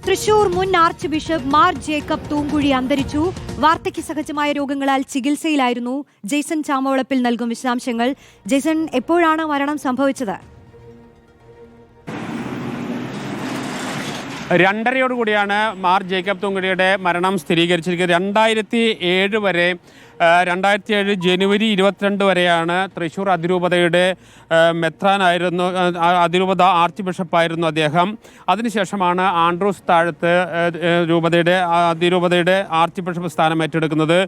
തൃശൂർ മുൻ arch bishop Mar Jacob Thoomkuzhy അന്തരിച്ചു. വാർദ്ധക്യ സഹജമായ രോഗങ്ങളാൽ ചികിത്സയിലായിരുന്നു. ജെയ്സൺ ചാമവളപ്പിൽ നൽകും വിശദാംശങ്ങൾ. ജെയ്സൺ, എപ്പോഴാണ് മരണം സംഭവിച്ചത്? 2:30 മാർ ജേക്കബ് തൂങ്കുഴിയുടെ മരണം സ്ഥിരീകരിച്ചിരിക്കുന്നത്. 2007 വരെ 2007 ജനുവരി 22 വരെയാണ് തൃശ്ശൂർ അതിരൂപതയുടെ മെത്രാനായിരുന്നു, അതിരൂപത ആർച്ച് ബിഷപ്പായിരുന്നു അദ്ദേഹം. അതിനുശേഷമാണ് ആൻഡ്രൂസ് താഴത്ത് അതിരൂപതയുടെ ആർച്ച് ബിഷപ്പ് സ്ഥാനം ഏറ്റെടുക്കുന്നത്.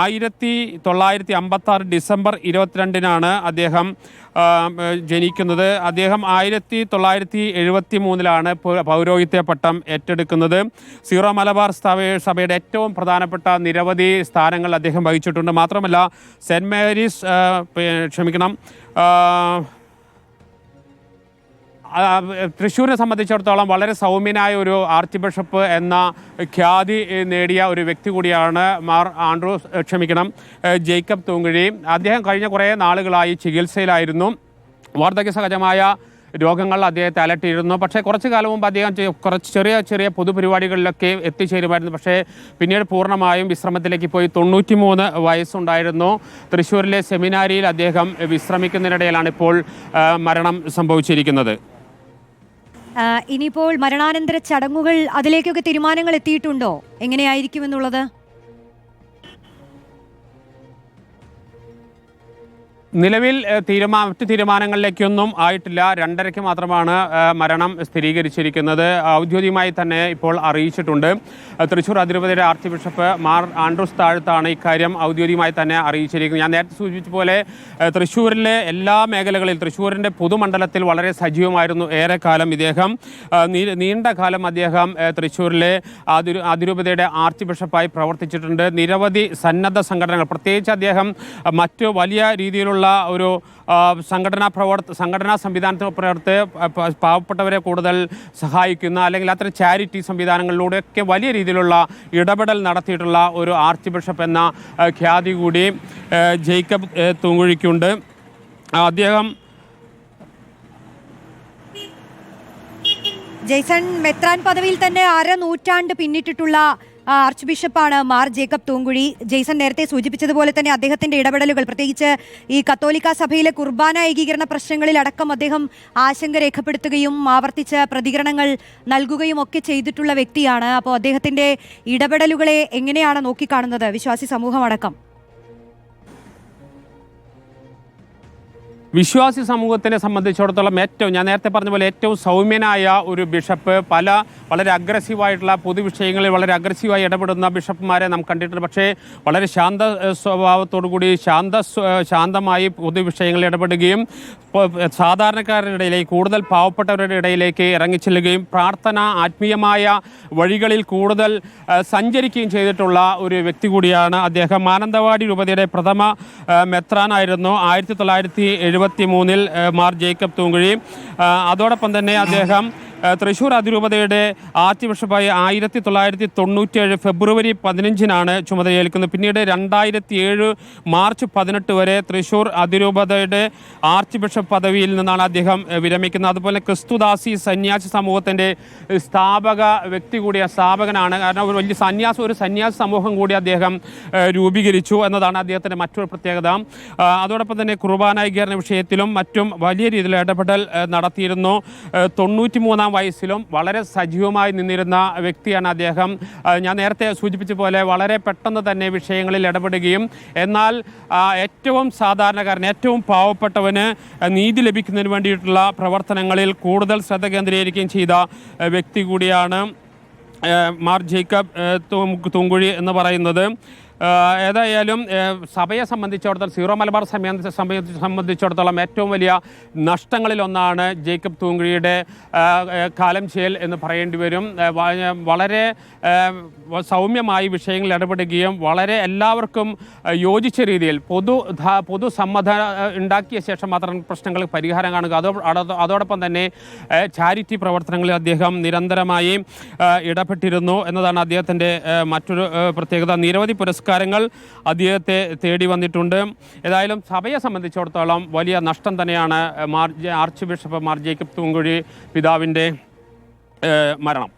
1956 ഡിസംബർ 22 അദ്ദേഹം ജനിക്കുന്നത്. അദ്ദേഹം 1973 പൗരോഹിത്യ പട്ടം ഏറ്റെടുക്കുന്നത്. സീറോ മലബാർ സഭയുടെ ഏറ്റവും പ്രധാനപ്പെട്ട നിരവധി സ്ഥാനങ്ങൾ അദ്ദേഹം വഹിച്ചിട്ടുണ്ട്. മാത്രമല്ല സെൻറ് മേരീസ് തൃശ്ശൂരിനെ സംബന്ധിച്ചിടത്തോളം വളരെ സൗമ്യനായ ഒരു ആർച്ച് ബിഷപ്പ് എന്ന ഖ്യാതി നേടിയ ഒരു വ്യക്തി കൂടിയാണ് മാർ ജേക്കബ് തൂങ്കുഴി. അദ്ദേഹം കഴിഞ്ഞ കുറേ നാളുകളായി ചികിത്സയിലായിരുന്നു. വാർദ്ധക്യ സഹജമായ രോഗങ്ങൾ അദ്ദേഹത്തെ അലട്ടിയിരുന്നു. പക്ഷേ കുറച്ചു കാലം മുമ്പ് അദ്ദേഹം കുറച്ച് ചെറിയ പൊതുപരിപാടികളിലൊക്കെ എത്തിച്ചേരുമായിരുന്നു. പക്ഷേ പിന്നീട് പൂർണ്ണമായും വിശ്രമത്തിലേക്ക് പോയി. 93 വയസ്സുണ്ടായിരുന്നു. തൃശ്ശൂരിലെ സെമിനാരിയിൽ അദ്ദേഹം വിശ്രമിക്കുന്നതിനിടയിലാണ് ഇപ്പോൾ മരണം സംഭവിച്ചിരിക്കുന്നത്. ഇനിയിപ്പോൾ മരണാനന്തര ചടങ്ങുകൾ, അതിലേക്കൊക്കെ തീരുമാനങ്ങൾ എത്തിയിട്ടുണ്ടോ? എങ്ങനെയായിരിക്കുമെന്നുള്ളത്? നിലവിൽ മറ്റു തീരുമാനങ്ങളിലേക്കൊന്നും ആയിട്ടില്ല. 2:30 മാത്രമാണ് മരണം സ്ഥിരീകരിച്ചിരിക്കുന്നത്. ഔദ്യോഗികമായി തന്നെ ഇപ്പോൾ അറിയിച്ചിട്ടുണ്ട്. തൃശ്ശൂർ അതിരൂപതയുടെ ആർച്ച് ബിഷപ്പ് മാർ ആൻഡ്രൂസ് താഴത്താണ് ഇക്കാര്യം ഔദ്യോഗികമായി തന്നെ അറിയിച്ചിരിക്കുന്നത്. ഞാൻ നേരത്തെ സൂചിപ്പിച്ച പോലെ തൃശ്ശൂരിലെ എല്ലാ മേഖലകളിൽ, തൃശ്ശൂരിൻ്റെ പൊതുമണ്ഡലത്തിൽ വളരെ സജീവമായിരുന്നു ഏറെക്കാലം ഇദ്ദേഹം. നീണ്ട കാലം അദ്ദേഹം തൃശ്ശൂരിലെ അതിരൂപതയുടെ ആർച്ച് ബിഷപ്പായി പ്രവർത്തിച്ചിട്ടുണ്ട്. നിരവധി സന്നദ്ധ സംഘടനകൾ, പ്രത്യേകിച്ച് അദ്ദേഹം മറ്റു വലിയ രീതിയിലുള്ള ഒരു സംഘടനാ സംവിധാനത്തെ പാവപ്പെട്ടവരെ കൂടുതൽ സഹായിക്കുന്ന, അല്ലെങ്കിൽ അത്തരം ചാരിറ്റി സംവിധാനങ്ങളിലൂടെയൊക്കെ വലിയ രീതിയിലുള്ള ഇടപെടൽ നടത്തിയിട്ടുള്ള ഒരു ആർച്ച് ബിഷപ്പ് എന്ന ഖ്യാതി കൂടി ജേക്കബ് തൂങ്കുഴിക്കുണ്ട്. അദ്ദേഹം ജെയ്സൺ, മെത്രാൻ പദവിയിൽ തന്നെ 1/2 നൂറ്റാണ്ട് പിന്നിട്ടിട്ടുള്ള ആർച്ച് ബിഷപ്പാണ് മാർ ജേക്കബ് തൂങ്കുഴി. ജെയ്സൺ നേരത്തെ സൂചിപ്പിച്ചതുപോലെ തന്നെ അദ്ദേഹത്തിന്റെ ഇടപെടലുകൾ, പ്രത്യേകിച്ച് ഈ കത്തോലിക്ക സഭയിലെ കുർബാന ഏകീകരണ പ്രശ്നങ്ങളിൽ അടക്കം അദ്ദേഹം ആശങ്ക രേഖപ്പെടുത്തുകയും ആവർത്തിച്ച പ്രതികരണങ്ങൾ നൽകുകയും ഒക്കെ ചെയ്തിട്ടുള്ള വ്യക്തിയാണ്. അപ്പോൾ അദ്ദേഹത്തിന്റെ ഇടപെടലുകളെ എങ്ങനെയാണ് നോക്കിക്കാണുന്നത് വിശ്വാസി സമൂഹമടക്കം? വിശ്വാസി സമൂഹത്തിനെ സംബന്ധിച്ചിടത്തോളം ഞാൻ നേരത്തെ പറഞ്ഞ പോലെ ഏറ്റവും സൗമ്യനായ ഒരു ബിഷപ്പ്. വളരെ അഗ്രസീവായിട്ടുള്ള പൊതുവിഷയങ്ങളിൽ വളരെ അഗ്രസീവായി ഇടപെടുന്ന ബിഷപ്പുമാരെ നാം കണ്ടിട്ടുണ്ട്. പക്ഷേ വളരെ ശാന്ത സ്വഭാവത്തോടു കൂടി ശാന്തമായി പൊതുവിഷയങ്ങളിൽ ഇടപെടുകയും സാധാരണക്കാരുടെ ഇടയിലേക്ക്, കൂടുതൽ പാവപ്പെട്ടവരുടെ ഇടയിലേക്ക് ഇറങ്ങിച്ചെല്ലുകയും ആത്മീയമായ വഴികളിൽ കൂടുതൽ സഞ്ചരിക്കുകയും ചെയ്തിട്ടുള്ള ഒരു വ്യക്തി കൂടിയാണ് അദ്ദേഹം. മാനന്തവാടി രൂപതയുടെ പ്രഥമ മെത്രാനായിരുന്നു 1973 മാർ ജേക്കബ് തൂങ്കുഴി. അതോടൊപ്പം തന്നെ അദ്ദേഹം തൃശ്ശൂർ അതിരൂപതയുടെ ആർച്ച് ബിഷപ്പായി 1997 ഫെബ്രുവരി 15 ചുമതലയേൽക്കുന്നത്. പിന്നീട് 2007 മാർച്ച് 18 വരെ തൃശ്ശൂർ അതിരൂപതയുടെ ആർച്ച് ബിഷപ്പ് പദവിയിൽ നിന്നാണ് അദ്ദേഹം വിരമിക്കുന്നത്. അതുപോലെ ക്രിസ്തുദാസി സന്യാസി സമൂഹത്തിൻ്റെ സ്ഥാപകനാണ്. കാരണം ഒരു സന്യാസ സമൂഹം കൂടി അദ്ദേഹം രൂപീകരിച്ചു എന്നതാണ് അദ്ദേഹത്തിൻ്റെ മറ്റൊരു പ്രത്യേകത. അതോടൊപ്പം തന്നെ കുർബാന ഏകീകരണ വിഷയത്തിലും മറ്റും വലിയ രീതിയിൽ ഇടപെടൽ നടത്തിയിരുന്നു. 93 വയസ്സിലും വളരെ സജീവമായി നിന്നിരുന്ന വ്യക്തിയാണ് അദ്ദേഹം. ഞാൻ നേരത്തെ സൂചിപ്പിച്ച പോലെ വളരെ പെട്ടെന്ന് തന്നെ വിഷയങ്ങളിൽ ഇടപെടുകയും എന്നാൽ ഏറ്റവും സാധാരണക്കാരന്, ഏറ്റവും പാവപ്പെട്ടവന് നീതി ലഭിക്കുന്നതിന് വേണ്ടിയിട്ടുള്ള പ്രവർത്തനങ്ങളിൽ കൂടുതൽ ശ്രദ്ധ കേന്ദ്രീകരിക്കുകയും ചെയ്ത വ്യക്തി കൂടിയാണ് മാർ ജേക്കബ് തൂങ്കുഴി എന്ന് പറയുന്നത്. ഏതായാലും സഭയെ സംബന്ധിച്ചിടത്തോളം, സീറോ മലബാർ സംബന്ധിച്ചിടത്തോളം ഏറ്റവും വലിയ നഷ്ടങ്ങളിലൊന്നാണ് ജേക്കബ് തൂങ്കുഴിയുടെ കാലം ചെയ്യൽ എന്ന് പറയേണ്ടി വരും. വളരെ സൗമ്യമായി വിഷയങ്ങളിൽ ഇടപെടുകയും വളരെ എല്ലാവർക്കും യോജിച്ച രീതിയിൽ പൊതുസമ്മതം ഉണ്ടാക്കിയ ശേഷം മാത്രം പ്രശ്നങ്ങൾക്ക് പരിഹാരം കാണുക. അതോടൊപ്പം തന്നെ ചാരിറ്റി പ്രവർത്തനങ്ങളിൽ അദ്ദേഹം നിരന്തരമായി ഇടപെട്ടിരുന്നു എന്നതാണ് അദ്ദേഹത്തിൻ്റെ മറ്റൊരു പ്രത്യേകത. നിരവധി പുരസ്കാരങ്ങൾ അദ്ദേഹത്തെ തേടി വന്നിട്ടുണ്ട്. ഏതായാലും സഭയെ സംബന്ധിച്ചിടത്തോളം വലിയ നഷ്ടം തന്നെയാണ് ആർച്ച് ബിഷപ്പ് മാർ ജേക്കബ് തൂങ്കുഴി പിതാവിൻ്റെ മരണം.